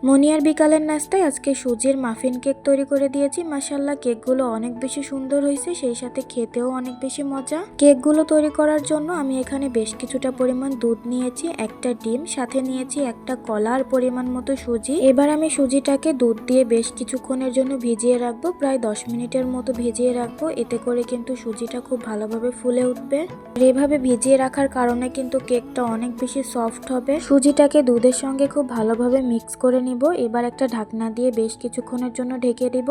Monier বিকালের নাস্তায় আজকে সুজির মাফিন কেক তৈরি করে দিয়েছি। মাশাআল্লাহ, কেকগুলো অনেক বেশি সুন্দর হয়েছে, সেই সাথে খেতেও অনেক বেশি মজা। কেকগুলো তৈরি করার জন্য আমি এখানে বেশ কিছুটা পরিমাণ দুধ নিয়েছি, একটা ডিম, সাথে নিয়েছি একটা কলার পরিমাণ মতো সুজি। এবার আমি সুজিটাকে দুধ দিয়ে বেশ কিছুক্ষণের জন্য ভিজিয়ে রাখবো, প্রায় 10 মিনিটের মতো ভিজিয়ে রাখবো। এতে করে কিন্তু সুজিটা খুব ভালোভাবে ফুলে উঠবে। এভাবে ভিজিয়ে রাখার কারণে কিন্তু কেকটা অনেক বেশি সফট হবে। সুজিটাকে দুধের সঙ্গে খুব ভালোভাবে মিক্স করে নিব। এবার একটা ঢাকনা দিয়ে বেশ কিছুক্ষণের জন্য ঢেকে দিব।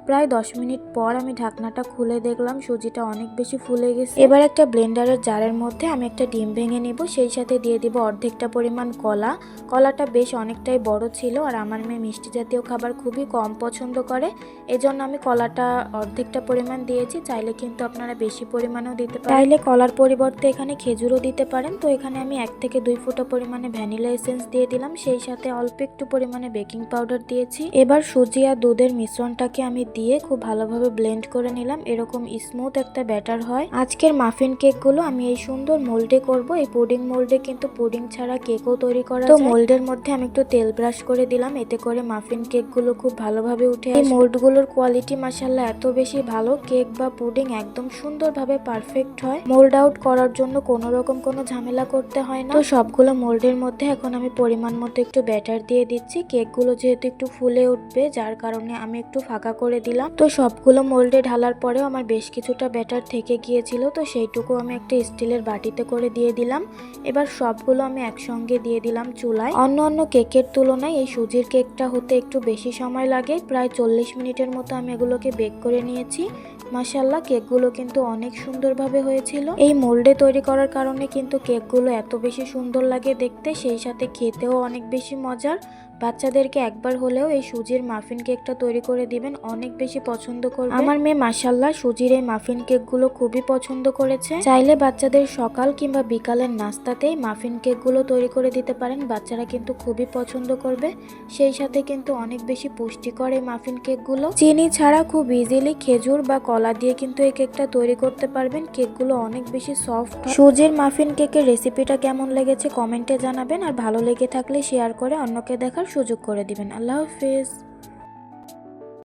প্রায় 10 মিনিট পর আমি ঢাকনাটা খুলে দেখলাম সুজিটা অনেক বেশি ফুলে গেছে। এবার একটা ব্লেন্ডারের জারের মধ্যে আমি একটা ডিম ভেঙে নিব, সেই সাথে দিয়ে দিব অর্ধেকটা পরিমাণ কলা। কলাটা বেশ অনেকটাই বড় ছিল, আর আমার মেয়ে মিষ্টি জাতীয় খাবার খুবই কম পছন্দ করে, এজন্য আমি কলাটা অর্ধেকটা পরিমাণ দিয়েছি। চাইলে কিন্তু আপনারা বেশি পরিমাণেও দিতে পারেন, চাইলে কলার পরিবর্তে এখানে খেজুরও দিতে পারেন। তো এখানে আমি 1 থেকে 2 ফোঁটা পরিমাণে ভ্যানিলা এসেন্স দিয়ে দিলাম, সেই সাথে অল্প একটু পরিমাণে বেকিং পাউডার দিয়েছি। এবার সুজি আর দুধের মিশ্রণটাকে আমি দিয়ে খুব ভালোভাবে ব্লেন্ড করে নিলাম। এরকম স্মুথ একটা ব্যাটার হয়। আজকের মাফিন কেকগুলো আমি এই সুন্দর মোল্ডে করব। এই পুডিং মোল্ডে কিন্তু পুডিং ছাড়া কেকও তৈরি করা যায়। তো মোল্ডের মধ্যে আমি একটু তেল ব্রাশ করে দিলাম, এতে করে মাফিন কেকগুলো খুব ভালোভাবে উঠে আসে। এই মোল্ডগুলোর কোয়ালিটি মাশাআল্লাহ এত বেশি ভালো, কেক বা পুডিং একদম সুন্দরভাবে পারফেক্ট হয়। মোল্ড আউট করার জন্য কোনো রকম কোনো ঝামেলা করতে হয় না। তো সবগুলো মোল্ডের মধ্যে এখন আমি পরিমাণ মতো একটু ব্যাটার দিয়ে দিচ্ছি। কেকগুলো যেহেতু একটু ফুলে উঠবে, যার কারণে আমি একটু ফাঁকা করে দিলাম। তো সবগুলো মোল্ডে ঢালার পরেও আমার বেশ কিছুটা ব্যাটার থেকে গিয়েছিল, তো সেইটুকু আমি একটা স্টিলের বাটিতে করে দিয়ে দিলাম। এবার সবগুলো আমি একসঙ্গে দিয়ে দিলাম চুলায়। অন্য কেকের তুলনায় এই সুজির কেকটা হতে একটু বেশি সময় লাগে, প্রায় 40 মিনিটের মতো আমি এগুলোকে বেক করে নিয়েছি। মাশাআল্লাহ, কেকগুলো কিন্তু অনেক সুন্দরভাবে হয়েছিল। এই মোল্ডে তৈরি করার কারণে কিন্তু কেকগুলো এত বেশি সুন্দর লাগে দেখতে, সেই সাথে খেতেও অনেক বেশি মজার। বাচ্চাদেরকে একবার হলেও এই সুজির মাফিন কেকটা তৈরি করে দিবেন, অনেক বেশি পছন্দ করবে। আমার মেয়ে মাশাআল্লাহ সুজির এই মাফিন কেকগুলো খুবই পছন্দ করেছে। চাইলে বাচ্চাদের সকাল কিংবা বিকালের নাস্তাতেই মাফিন কেকগুলো তৈরি করে দিতে পারেন, বাচ্চারা কিন্তু খুবই পছন্দ করবে। সেই সাথে কিন্তু অনেক বেশি পুষ্টিকর এই মাফিন কেকগুলো। চিনি ছাড়া খুব ইজিলি খেজুর বা কলা দিয়ে কিন্তু এই কেকটা তৈরি করতে পারবেন। কেকগুলো অনেক বেশি সফট। সুজির মাফিন কেকের রেসিপিটা কেমন লেগেছে কমেন্টে জানাবেন, আর ভালো লেগে থাকলে শেয়ার করে অন্যকে দেখার সুযোগ করে দিবেন। আল্লাহ হাফেজ।